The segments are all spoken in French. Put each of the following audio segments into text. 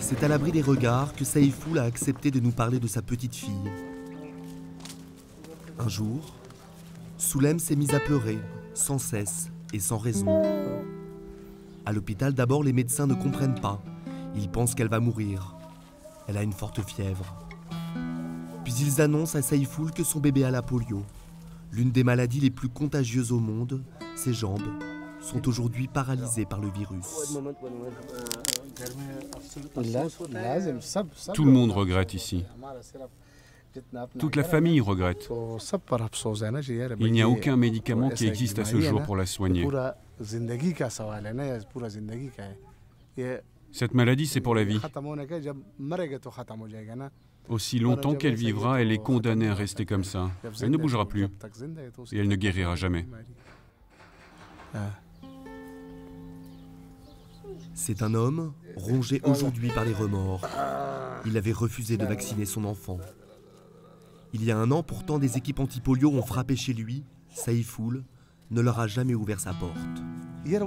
C'est à l'abri des regards que Saïfoul a accepté de nous parler de sa petite fille. Un jour, Soulem s'est mise à pleurer, sans cesse et sans raison. À l'hôpital, d'abord, les médecins ne comprennent pas. Ils pensent qu'elle va mourir. Elle a une forte fièvre. Puis ils annoncent à Saïfoul que son bébé a la polio. L'une des maladies les plus contagieuses au monde, ses jambes sont aujourd'hui paralysées par le virus. Tout le monde regrette ici. Toute la famille regrette. Il n'y a aucun médicament qui existe à ce jour pour la soigner. Cette maladie, c'est pour la vie. Aussi longtemps qu'elle vivra, elle est condamnée à rester comme ça. Elle ne bougera plus. Et elle ne guérira jamais. C'est un homme rongé aujourd'hui par les remords. Il avait refusé de vacciner son enfant. Il y a un an, pourtant, des équipes anti-polio ont frappé chez lui. Saïfoul ne leur a jamais ouvert sa porte. Je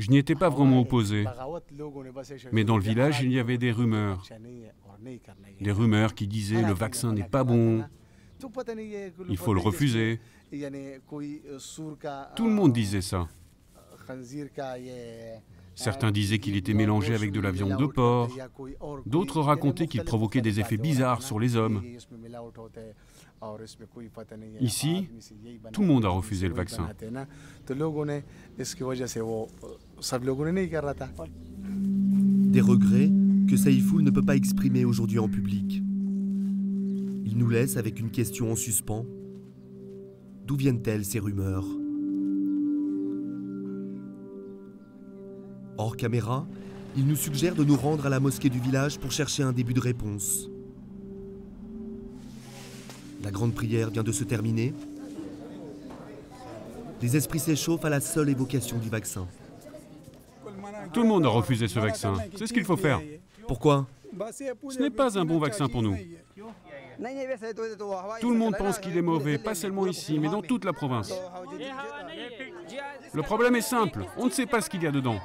n'y étais pas vraiment opposé. Mais dans le village, il y avait des rumeurs. Des rumeurs qui disaient « le vaccin n'est pas bon, il faut le refuser ». Tout le monde disait ça. Certains disaient qu'il était mélangé avec de la viande de porc. D'autres racontaient qu'il provoquait des effets bizarres sur les hommes. Ici, tout le monde a refusé le vaccin. Des regrets que Saïfoul ne peut pas exprimer aujourd'hui en public. Il nous laisse avec une question en suspens. D'où viennent-elles ces rumeurs ? Hors caméra, il nous suggère de nous rendre à la mosquée du village pour chercher un début de réponse. La grande prière vient de se terminer. Les esprits s'échauffent à la seule évocation du vaccin. Tout le monde a refusé ce vaccin. C'est ce qu'il faut faire. Pourquoi ? Ce n'est pas un bon vaccin pour nous. Tout le monde pense qu'il est mauvais, pas seulement ici, mais dans toute la province. Le problème est simple, on ne sait pas ce qu'il y a dedans.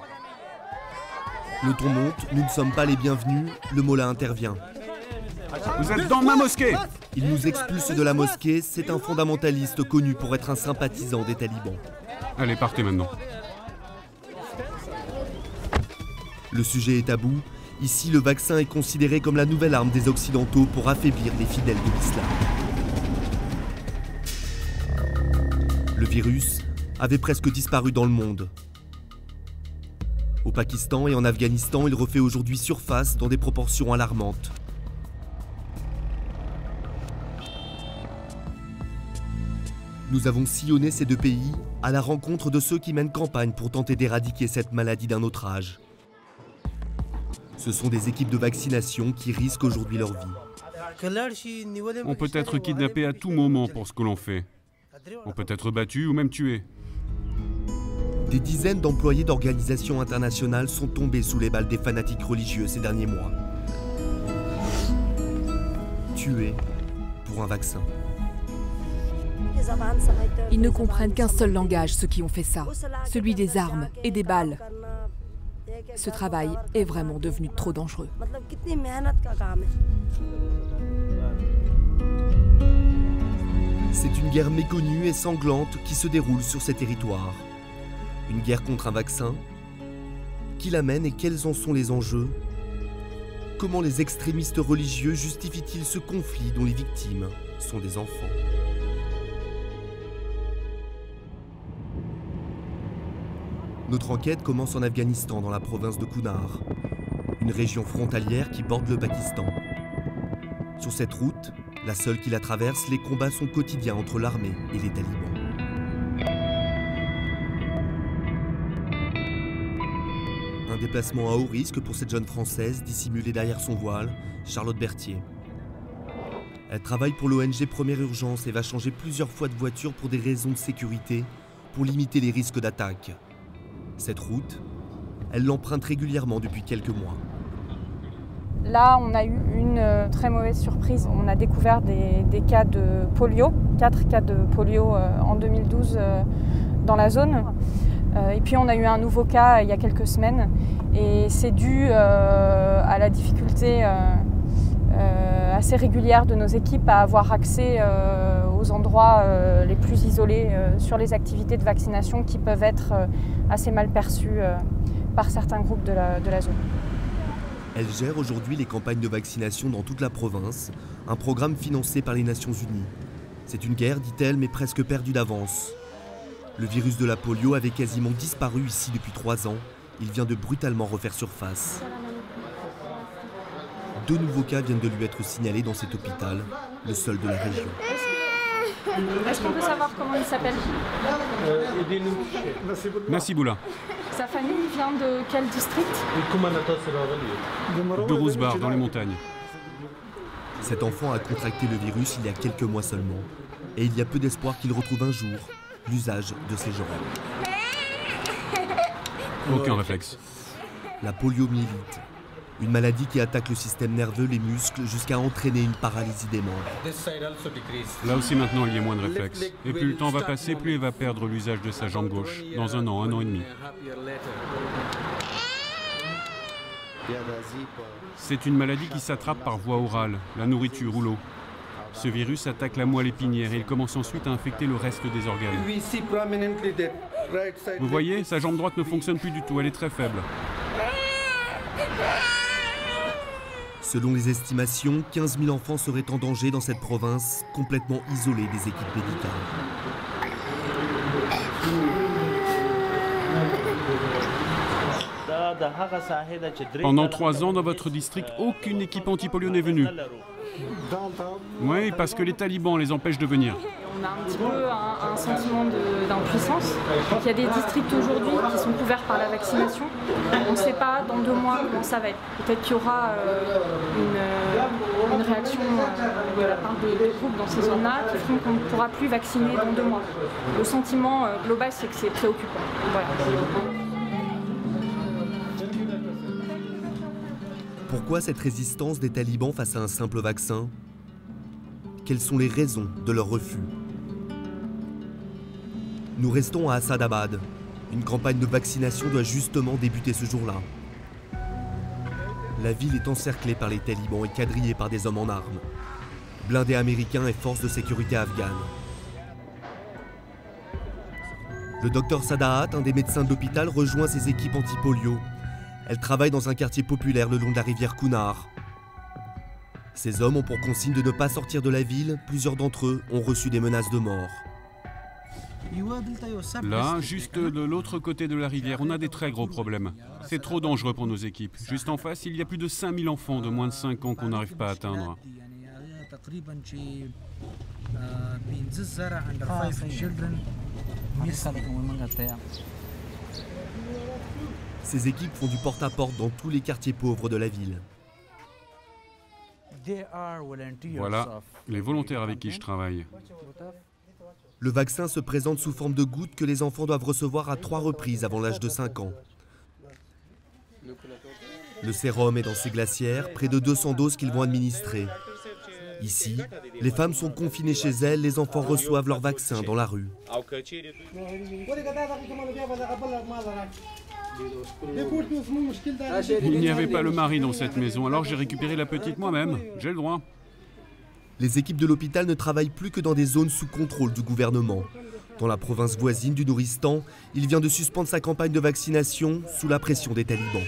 Le ton monte, nous ne sommes pas les bienvenus, le mollah intervient. Vous êtes dans ma mosquée! Il nous expulse de la mosquée, c'est un fondamentaliste connu pour être un sympathisant des talibans. Allez, partez maintenant. Le sujet est tabou. Ici, le vaccin est considéré comme la nouvelle arme des Occidentaux pour affaiblir les fidèles de l'islam. Le virus avait presque disparu dans le monde. Au Pakistan et en Afghanistan, il refait aujourd'hui surface dans des proportions alarmantes. Nous avons sillonné ces deux pays à la rencontre de ceux qui mènent campagne pour tenter d'éradiquer cette maladie d'un autre âge. Ce sont des équipes de vaccination qui risquent aujourd'hui leur vie. On peut être kidnappé à tout moment pour ce que l'on fait. On peut être battu ou même tué. Des dizaines d'employés d'organisations internationales sont tombés sous les balles des fanatiques religieux ces derniers mois. Tués pour un vaccin. Ils ne comprennent qu'un seul langage, ceux qui ont fait ça, celui des armes et des balles. Ce travail est vraiment devenu trop dangereux. C'est une guerre méconnue et sanglante qui se déroule sur ces territoires. Une guerre contre un vaccin. Qui l'amène et quels en sont les enjeux? Comment les extrémistes religieux justifient-ils ce conflit dont les victimes sont des enfants? Notre enquête commence en Afghanistan, dans la province de Kunar, une région frontalière qui borde le Pakistan. Sur cette route, la seule qui la traverse, les combats sont quotidiens entre l'armée et les talibans. Un déplacement à haut risque pour cette jeune Française, dissimulée derrière son voile, Charlotte Berthier. Elle travaille pour l'ONG Première Urgence et va changer plusieurs fois de voiture pour des raisons de sécurité, pour limiter les risques d'attaque. Cette route, elle l'emprunte régulièrement depuis quelques mois. Là, on a eu une très mauvaise surprise. On a découvert des cas de polio, 4 cas de polio en 2012 dans la zone. Et puis on a eu un nouveau cas il y a quelques semaines et c'est dû à la difficulté assez régulière de nos équipes à avoir accès aux endroits les plus isolés sur les activités de vaccination qui peuvent être assez mal perçues par certains groupes de la zone. Elle gère aujourd'hui les campagnes de vaccination dans toute la province, un programme financé par les Nations Unies. C'est une guerre, dit-elle, mais presque perdue d'avance. Le virus de la polio avait quasiment disparu ici depuis 3 ans. Il vient de brutalement refaire surface. 2 nouveaux cas viennent de lui être signalés dans cet hôpital, le seul de la région. Est-ce qu'on peut savoir comment il s'appelle? Nassiboula. Sa famille vient de quel district? De Rousbar, dans les montagnes. Cet enfant a contracté le virus il y a quelques mois seulement. Et il y a peu d'espoir qu'il retrouve un jour l'usage de ses jambes. Aucun réflexe. La poliomyélite, une maladie qui attaque le système nerveux, les muscles, jusqu'à entraîner une paralysie des membres. Là aussi maintenant il y a moins de réflexes. Et plus le temps va passer, plus il va perdre l'usage de sa jambe gauche. Dans 1 an, 1 an et demi. C'est une maladie qui s'attrape par voie orale, la nourriture ou l'eau. Ce virus attaque la moelle épinière et il commence ensuite à infecter le reste des organes. Vous voyez, sa jambe droite ne fonctionne plus du tout, elle est très faible. Selon les estimations, 15 000 enfants seraient en danger dans cette province, complètement isolée des équipes médicales. Pendant 3 ans, dans votre district, aucune équipe anti-polio n'est venue. Oui, parce que les talibans les empêchent de venir. On a un petit peu un sentiment d'impuissance. Il y a des districts aujourd'hui qui sont couverts par la vaccination. On ne sait pas dans 2 mois comment ça va être. Peut-être qu'il y aura une réaction de la part des groupes dans ces zones-là qui feront qu'on ne pourra plus vacciner dans 2 mois. Le sentiment global, c'est que c'est préoccupant. Voilà. Pourquoi cette résistance des talibans face à un simple vaccin? Quelles sont les raisons de leur refus? Nous restons à Assadabad. Une campagne de vaccination doit justement débuter ce jour-là. La ville est encerclée par les talibans et quadrillée par des hommes en armes. Blindés américains et forces de sécurité afghanes. Le docteur Sadaat, un des médecins de l'hôpital, rejoint ses équipes anti-polio. Elle travaille dans un quartier populaire le long de la rivière Kunar. Ces hommes ont pour consigne de ne pas sortir de la ville. Plusieurs d'entre eux ont reçu des menaces de mort. Là, juste de l'autre côté de la rivière, on a des très gros problèmes. C'est trop dangereux pour nos équipes. Juste en face, il y a plus de 5000 enfants de moins de 5 ans qu'on n'arrive pas à atteindre. Ces équipes font du porte-à-porte dans tous les quartiers pauvres de la ville. Voilà les volontaires avec qui je travaille. Le vaccin se présente sous forme de gouttes que les enfants doivent recevoir à 3 reprises avant l'âge de 5 ans. Le sérum est dans ces glacières, près de 200 doses qu'ils vont administrer. Ici, les femmes sont confinées chez elles, les enfants reçoivent leur vaccin dans la rue. Il n'y avait pas le mari dans cette maison, alors j'ai récupéré la petite moi-même. J'ai le droit. Les équipes de l'hôpital ne travaillent plus que dans des zones sous contrôle du gouvernement. Dans la province voisine du Nouristan, il vient de suspendre sa campagne de vaccination sous la pression des talibans.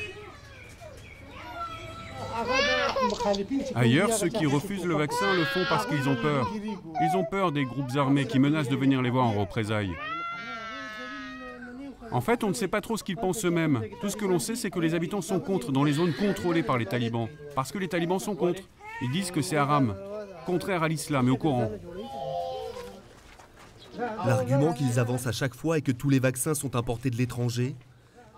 Ailleurs, ceux qui refusent le vaccin le font parce qu'ils ont peur. Ils ont peur des groupes armés qui menacent de venir les voir en représailles. En fait, on ne sait pas trop ce qu'ils pensent eux-mêmes. Tout ce que l'on sait, c'est que les habitants sont contre dans les zones contrôlées par les talibans. Parce que les talibans sont contre. Ils disent que c'est haram, contraire à l'islam et au Coran. L'argument qu'ils avancent à chaque fois est que tous les vaccins sont importés de l'étranger.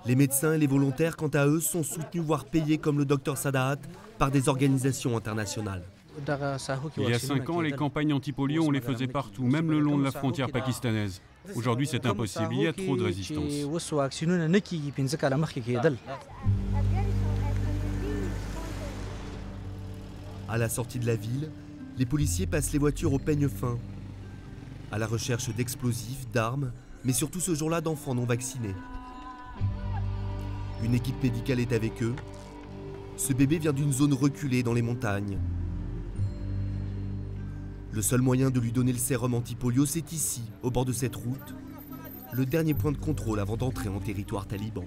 Les médecins et les volontaires, quant à eux, sont soutenus voire payés comme le docteur Sadaat par des organisations internationales. Il y a 5 ans, les campagnes anti-polio, on les faisait partout, même le long de la frontière pakistanaise. Aujourd'hui, c'est impossible, il y a trop de résistance. À la sortie de la ville, les policiers passent les voitures au peigne fin, à la recherche d'explosifs, d'armes, mais surtout ce jour-là d'enfants non vaccinés. Une équipe médicale est avec eux. Ce bébé vient d'une zone reculée dans les montagnes. Le seul moyen de lui donner le sérum anti-polio, c'est ici, au bord de cette route, le dernier point de contrôle avant d'entrer en territoire taliban.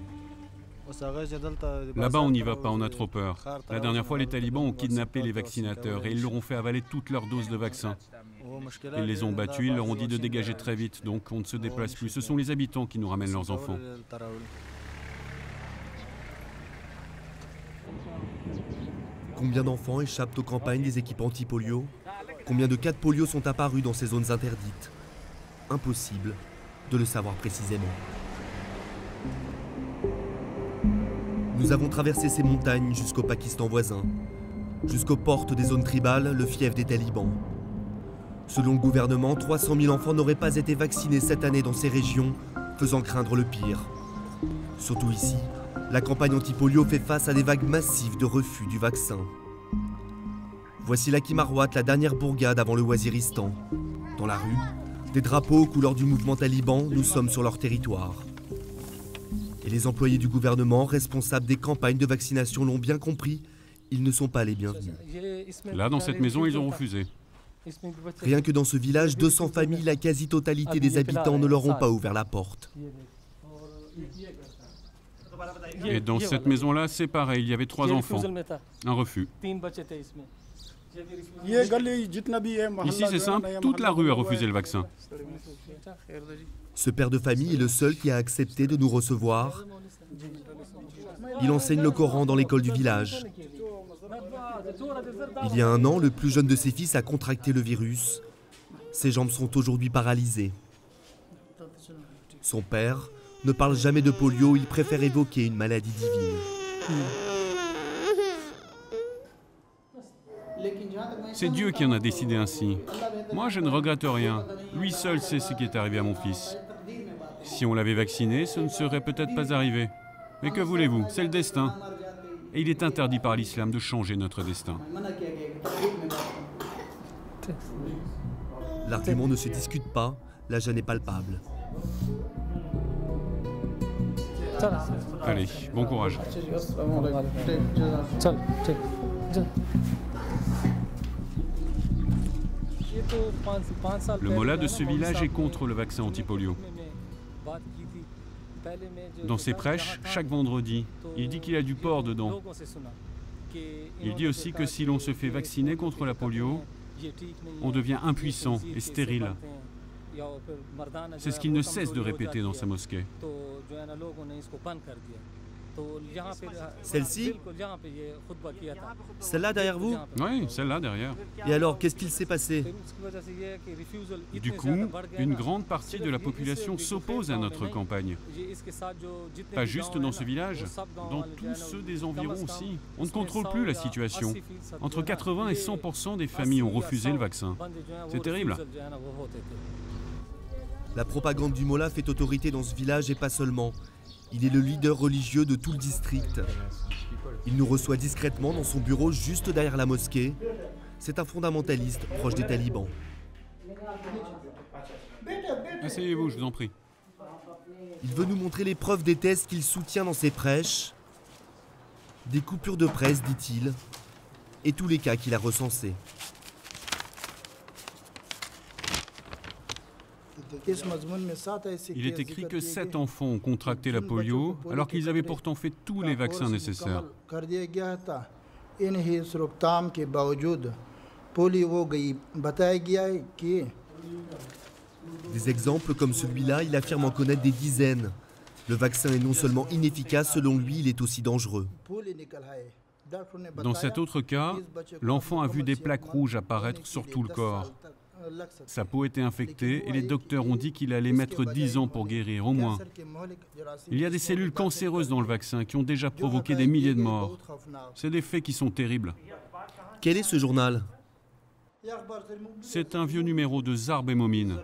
Là-bas, on n'y va pas, on a trop peur. La dernière fois, les talibans ont kidnappé les vaccinateurs et ils leur ont fait avaler toutes leurs doses de vaccin. Ils les ont battus, ils leur ont dit de dégager très vite, donc on ne se déplace plus. Ce sont les habitants qui nous ramènent leurs enfants. Combien d'enfants échappent aux campagnes des équipes anti-polio? Combien de cas de polio sont apparus dans ces zones interdites? Impossible de le savoir précisément. Nous avons traversé ces montagnes jusqu'au Pakistan voisin, jusqu'aux portes des zones tribales, le fief des talibans. Selon le gouvernement, 300 000 enfants n'auraient pas été vaccinés cette année dans ces régions, faisant craindre le pire. Surtout ici, la campagne anti-polio fait face à des vagues massives de refus du vaccin. Voici Laki Marwat, la dernière bourgade avant le Waziristan. Dans la rue, des drapeaux aux couleurs du mouvement taliban, nous sommes sur leur territoire. Et les employés du gouvernement, responsables des campagnes de vaccination, l'ont bien compris, ils ne sont pas les bienvenus. Là, dans cette maison, ils ont refusé. Rien que dans ce village, 200 familles, la quasi-totalité des habitants ne leur ont pas ouvert la porte. Et dans cette maison-là, c'est pareil, il y avait 3 enfants. Un refus. Ici, c'est simple, toute la rue a refusé le vaccin. Ce père de famille est le seul qui a accepté de nous recevoir. Il enseigne le Coran dans l'école du village. Il y a 1 an, le plus jeune de ses fils a contracté le virus. Ses jambes sont aujourd'hui paralysées. Son père ne parle jamais de polio, il préfère évoquer une maladie divine. C'est Dieu qui en a décidé ainsi. Moi, je ne regrette rien. Lui seul sait ce qui est arrivé à mon fils. Si on l'avait vacciné, ce ne serait peut-être pas arrivé. Mais que voulez-vous? C'est le destin. Et il est interdit par l'islam de changer notre destin. L'argument ne se discute pas, la gêne est palpable. Allez, bon courage. Le mollah de ce village est contre le vaccin anti-polio. Dans ses prêches, chaque vendredi, il dit qu'il y a du porc dedans. Il dit aussi que si l'on se fait vacciner contre la polio, on devient impuissant et stérile. C'est ce qu'il ne cesse de répéter dans sa mosquée. Celle-ci? Celle-là derrière vous? Oui, celle-là derrière. Et alors, qu'est-ce qu'il s'est passé? Du coup, une grande partie de la population s'oppose à notre campagne. Pas juste dans ce village, dans tous ceux des environs aussi. On ne contrôle plus la situation. Entre 80 et 100% des familles ont refusé le vaccin. C'est terrible. La propagande du mollah fait autorité dans ce village et pas seulement. Il est le leader religieux de tout le district. Il nous reçoit discrètement dans son bureau juste derrière la mosquée. C'est un fondamentaliste proche des talibans. Asseyez-vous, je vous en prie. Il veut nous montrer les preuves des thèses qu'il soutient dans ses prêches. Des coupures de presse, dit-il, et tous les cas qu'il a recensés. Il est écrit que 7 enfants ont contracté la polio, alors qu'ils avaient pourtant fait tous les vaccins nécessaires. Des exemples comme celui-là, il affirme en connaître des dizaines. Le vaccin est non seulement inefficace, selon lui, il est aussi dangereux. Dans cet autre cas, l'enfant a vu des plaques rouges apparaître sur tout le corps. Sa peau était infectée et les docteurs ont dit qu'il allait mettre 10 ans pour guérir, au moins. Il y a des cellules cancéreuses dans le vaccin qui ont déjà provoqué des milliers de morts. C'est des faits qui sont terribles. Quel est ce journal? C'est un vieux numéro de Zarb et Momin.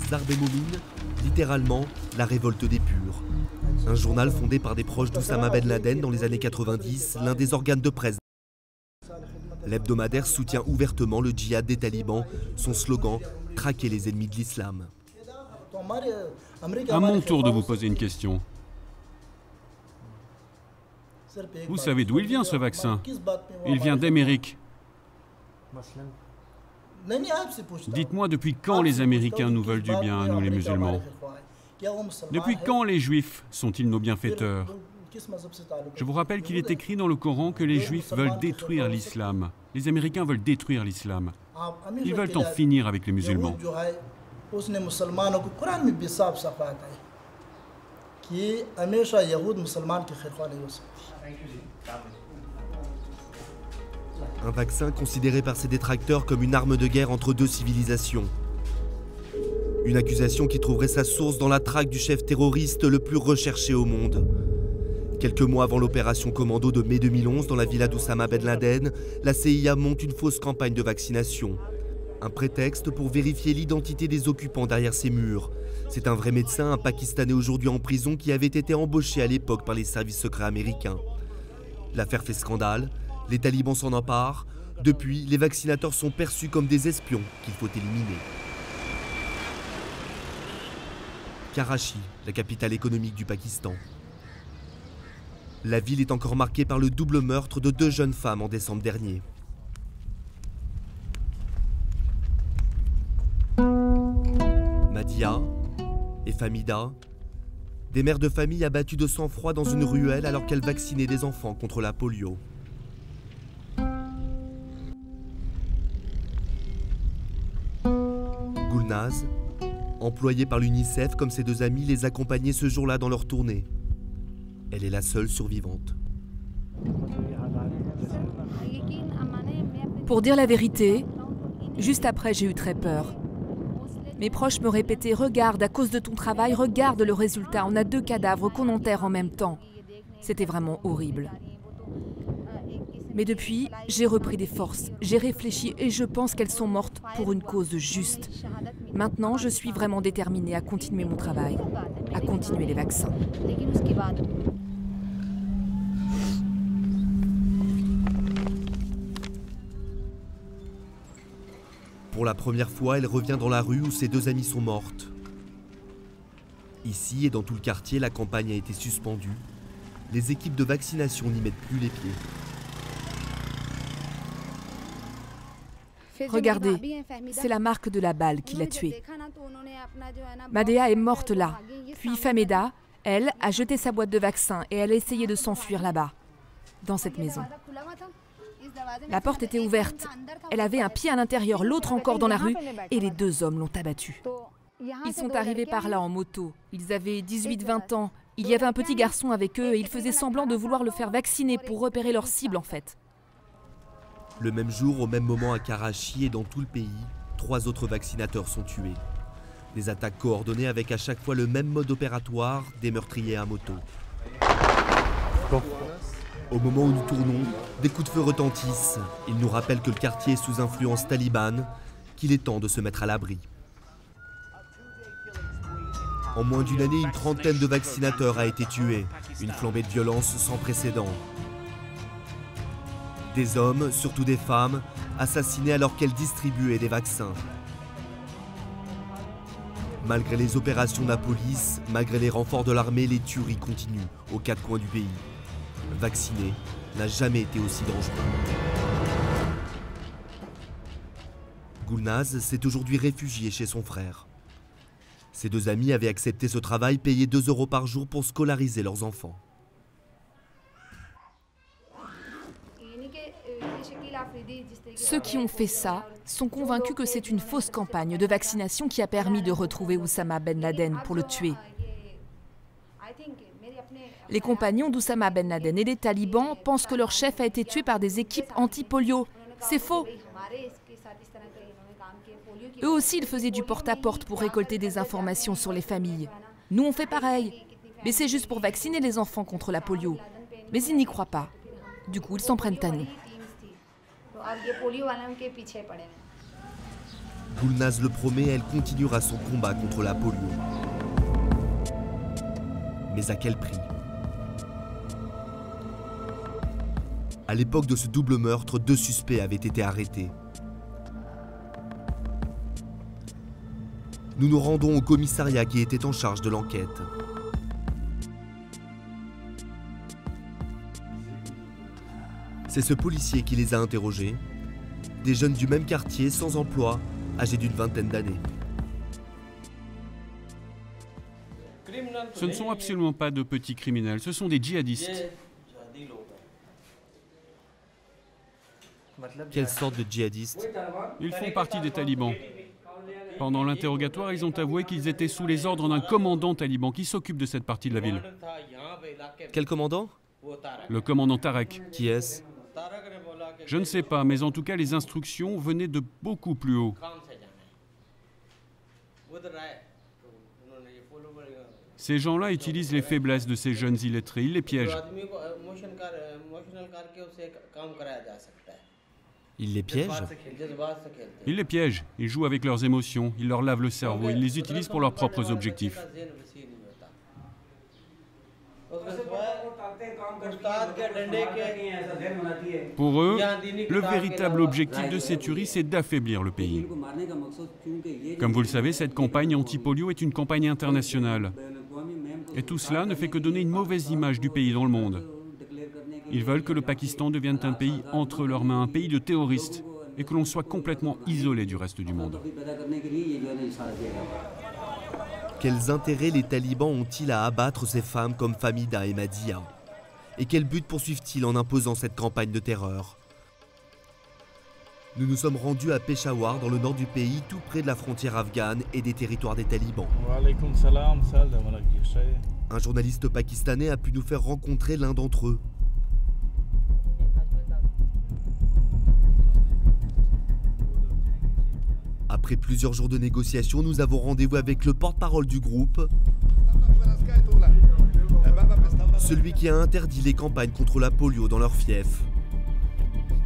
Zarb et Momin, littéralement la révolte des purs. Un journal fondé par des proches d'Oussama Ben Laden dans les années 90, l'un des organes de presse. L'hebdomadaire soutient ouvertement le djihad des talibans. Son slogan traquer les ennemis de l'islam. À mon tour de vous poser une question. Vous savez d'où il vient ce vaccin? Il vient d'Amérique. Dites-moi depuis quand les Américains nous veulent du bien, nous les musulmans? Depuis quand les Juifs sont-ils nos bienfaiteurs? Je vous rappelle qu'il est écrit dans le Coran que les Juifs veulent détruire l'islam. Les Américains veulent détruire l'islam. Ils veulent en finir avec les musulmans. Un vaccin considéré par ses détracteurs comme une arme de guerre entre deux civilisations. Une accusation qui trouverait sa source dans la traque du chef terroriste le plus recherché au monde. Quelques mois avant l'opération commando de mai 2011 dans la villa d'Oussama Ben Laden, la CIA monte une fausse campagne de vaccination. Un prétexte pour vérifier l'identité des occupants derrière ces murs. C'est un vrai médecin, un Pakistanais aujourd'hui en prison, qui avait été embauché à l'époque par les services secrets américains. L'affaire fait scandale, les talibans s'en emparent. Depuis, les vaccinateurs sont perçus comme des espions qu'il faut éliminer. Karachi, la capitale économique du Pakistan. La ville est encore marquée par le double meurtre de 2 jeunes femmes en décembre dernier. Madia et Famida, des mères de famille abattues de sang-froid dans une ruelle alors qu'elles vaccinaient des enfants contre la polio. Gulnaz, employée par l'UNICEF comme ses 2 amis, les accompagnait ce jour-là dans leur tournée. Elle est la seule survivante. Pour dire la vérité, juste après, j'ai eu très peur. Mes proches me répétaient « Regarde, à cause de ton travail, regarde le résultat. On a 2 cadavres qu'on enterre en même temps. » C'était vraiment horrible. Mais depuis, j'ai repris des forces, j'ai réfléchi et je pense qu'elles sont mortes pour une cause juste. Maintenant, je suis vraiment déterminée à continuer mon travail, à continuer les vaccins. Pour la première fois, elle revient dans la rue où ses 2 amies sont mortes. Ici et dans tout le quartier, la campagne a été suspendue. Les équipes de vaccination n'y mettent plus les pieds. Regardez, c'est la marque de la balle qui l'a tuée. Madea est morte là. Puis Fameda, elle, a jeté sa boîte de vaccin et elle a essayé de s'enfuir là-bas, dans cette maison. La porte était ouverte. Elle avait un pied à l'intérieur, l'autre encore dans la rue, et les 2 hommes l'ont abattue. Ils sont arrivés par là en moto. Ils avaient 18-20 ans. Il y avait un petit garçon avec eux et ils faisaient semblant de vouloir le faire vacciner pour repérer leur cible en fait. Le même jour, au même moment à Karachi et dans tout le pays, 3 autres vaccinateurs sont tués. Des attaques coordonnées avec à chaque fois le même mode opératoire, des meurtriers à moto. Au moment où nous tournons, des coups de feu retentissent. Ils nous rappellent que le quartier est sous influence talibane, qu'il est temps de se mettre à l'abri. En moins d'une année, une 30aine de vaccinateurs a été tuée. Une flambée de violence sans précédent. Des hommes, surtout des femmes, assassinés alors qu'elles distribuaient des vaccins. Malgré les opérations de la police, malgré les renforts de l'armée, les tueries continuent aux 4 coins du pays. Vacciner n'a jamais été aussi dangereux. Gulnaz s'est aujourd'hui réfugié chez son frère. Ses 2 amis avaient accepté ce travail, payé 2 € par jour pour scolariser leurs enfants. Ceux qui ont fait ça sont convaincus que c'est une fausse campagne de vaccination qui a permis de retrouver Oussama Ben Laden pour le tuer. Les compagnons d'Oussama Ben Laden et les talibans pensent que leur chef a été tué par des équipes anti-polio. C'est faux. Eux aussi, ils faisaient du porte-à-porte pour récolter des informations sur les familles. Nous, on fait pareil. Mais c'est juste pour vacciner les enfants contre la polio. Mais ils n'y croient pas. Du coup, ils s'en prennent à nous. Gulnaz le promet, elle continuera son combat contre la polio. Mais à quel prix? À l'époque de ce double meurtre, 2 suspects avaient été arrêtés. Nous nous rendons au commissariat qui était en charge de l'enquête. C'est ce policier qui les a interrogés, des jeunes du même quartier sans emploi, âgés d'une vingtaine d'années. Ce ne sont absolument pas de petits criminels, ce sont des djihadistes. Quelle sorte de djihadistes? Ils font partie des talibans. Pendant l'interrogatoire, ils ont avoué qu'ils étaient sous les ordres d'un commandant taliban qui s'occupe de cette partie de la ville. Quel commandant? Le commandant Tarek. Qui est-ce? Je ne sais pas, mais en tout cas, les instructions venaient de beaucoup plus haut. Ces gens-là utilisent les faiblesses de ces jeunes illettrés, ils les piègent. Ils les piègent? Ils les piègent, ils jouent avec leurs émotions, ils leur lavent le cerveau, ils les utilisent pour leurs propres objectifs. Pour eux, le véritable objectif de ces tueries, c'est d'affaiblir le pays. Comme vous le savez, cette campagne anti-polio est une campagne internationale. Et tout cela ne fait que donner une mauvaise image du pays dans le monde. Ils veulent que le Pakistan devienne un pays entre leurs mains, un pays de terroristes, et que l'on soit complètement isolé du reste du monde. Quels intérêts les talibans ont-ils à abattre ces femmes comme Famida et Madia? Et quel but poursuivent-ils en imposant cette campagne de terreur? Nous nous sommes rendus à Peshawar, dans le nord du pays, tout près de la frontière afghane et des territoires des talibans. Un journaliste pakistanais a pu nous faire rencontrer l'un d'entre eux. Après plusieurs jours de négociations, nous avons rendez-vous avec le porte-parole du groupe, celui qui a interdit les campagnes contre la polio dans leur fief.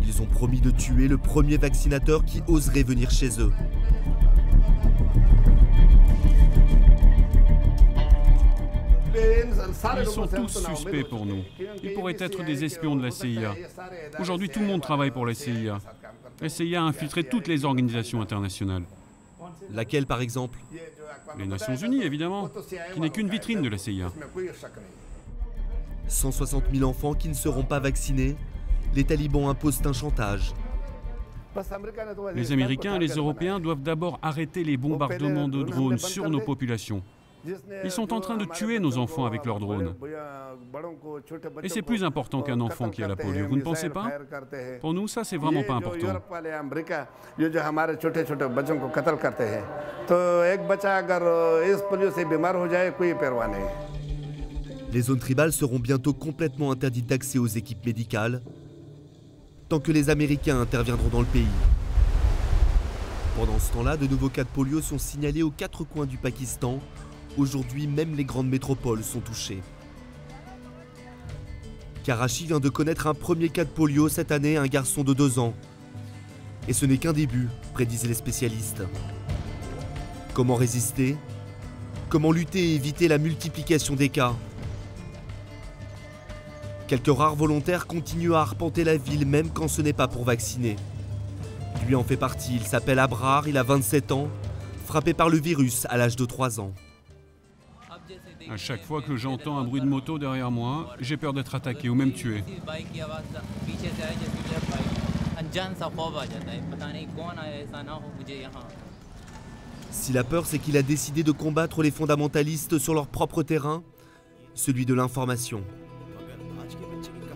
Ils ont promis de tuer le premier vaccinateur qui oserait venir chez eux. Ils sont tous suspects pour nous. Ils pourraient être des espions de la CIA. Aujourd'hui, tout le monde travaille pour la CIA. La CIA a infiltré toutes les organisations internationales. Laquelle, par exemple? Les Nations Unies, évidemment, qui n'est qu'une vitrine de la CIA. 160 000 enfants qui ne seront pas vaccinés, les talibans imposent un chantage. Les Américains et les Européens doivent d'abord arrêter les bombardements de drones sur nos populations. Ils sont en train de tuer nos enfants avec leurs drones. Et c'est plus important qu'un enfant qui a la polio, vous ne pensez pas? Pour nous, ça, c'est vraiment pas important. Les zones tribales seront bientôt complètement interdites d'accès aux équipes médicales, tant que les Américains interviendront dans le pays. Pendant ce temps-là, de nouveaux cas de polio sont signalés aux 4 coins du Pakistan. Aujourd'hui, même les grandes métropoles sont touchées. Karachi vient de connaître un premier cas de polio cette année, un garçon de 2 ans. Et ce n'est qu'un début, prédisaient les spécialistes. Comment résister? Comment lutter et éviter la multiplication des cas? Quelques rares volontaires continuent à arpenter la ville même quand ce n'est pas pour vacciner. Lui en fait partie, il s'appelle Abrar, il a 27 ans, frappé par le virus à l'âge de 3 ans. À chaque fois que j'entends un bruit de moto derrière moi, j'ai peur d'être attaqué ou même tué. Si la peur, c'est qu'il a décidé de combattre les fondamentalistes sur leur propre terrain, celui de l'information.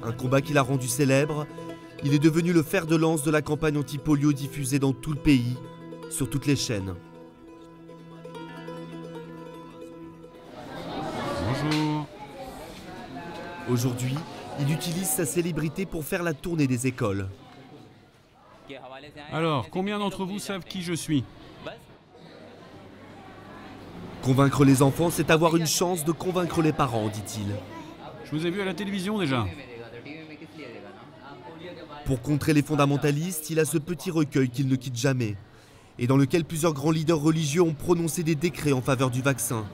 Un combat qu'il a rendu célèbre, il est devenu le fer de lance de la campagne anti-polio diffusée dans tout le pays, sur toutes les chaînes. Bonjour. Aujourd'hui, il utilise sa célébrité pour faire la tournée des écoles. Alors, combien d'entre vous savent qui je suis? Convaincre les enfants, c'est avoir une chance de convaincre les parents, dit-il. Je vous ai vu à la télévision déjà. Pour contrer les fondamentalistes, il a ce petit recueil qu'il ne quitte jamais, et dans lequel plusieurs grands leaders religieux ont prononcé des décrets en faveur du vaccin.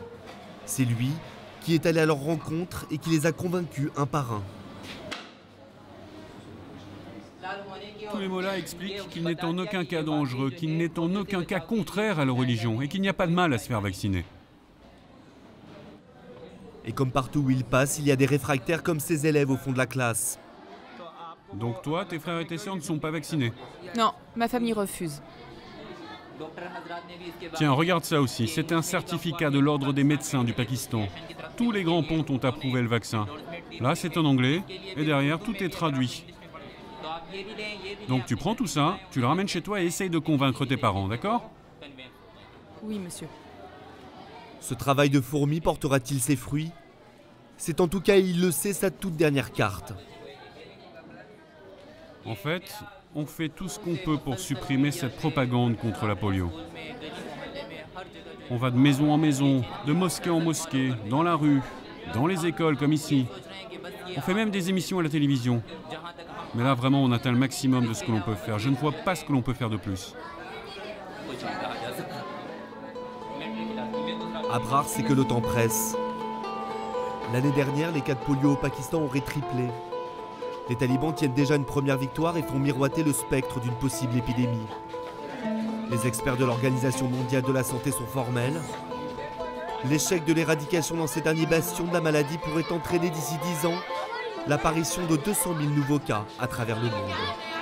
C'est lui qui est allé à leur rencontre et qui les a convaincus un par un. Tous les mollahs expliquent qu'il n'est en aucun cas dangereux, qu'il n'est en aucun cas contraire à la religion et qu'il n'y a pas de mal à se faire vacciner. Et comme partout où il passe, il y a des réfractaires comme ses élèves au fond de la classe. Donc toi, tes frères et tes sœurs ne sont pas vaccinés? Non, ma famille refuse. Tiens, regarde ça aussi. C'est un certificat de l'ordre des médecins du Pakistan. Tous les grands pontes ont approuvé le vaccin. Là, c'est en anglais, et derrière, tout est traduit. Donc tu prends tout ça, tu le ramènes chez toi et essaye de convaincre tes parents, d'accord? Oui, monsieur. Ce travail de fourmi portera-t-il ses fruits? C'est en tout cas, il le sait, sa toute dernière carte. En fait, on fait tout ce qu'on peut pour supprimer cette propagande contre la polio. On va de maison en maison, de mosquée en mosquée, dans la rue, dans les écoles comme ici. On fait même des émissions à la télévision. Mais là, vraiment, on atteint le maximum de ce que l'on peut faire. Je ne vois pas ce que l'on peut faire de plus. Abrar, c'est que le temps presse. L'année dernière, les cas de polio au Pakistan auraient triplé. Les talibans tiennent déjà une première victoire et font miroiter le spectre d'une possible épidémie. Les experts de l'Organisation mondiale de la santé sont formels. L'échec de l'éradication dans ces derniers bastions de la maladie pourrait entraîner d'ici 10 ans l'apparition de 200 000 nouveaux cas à travers le monde.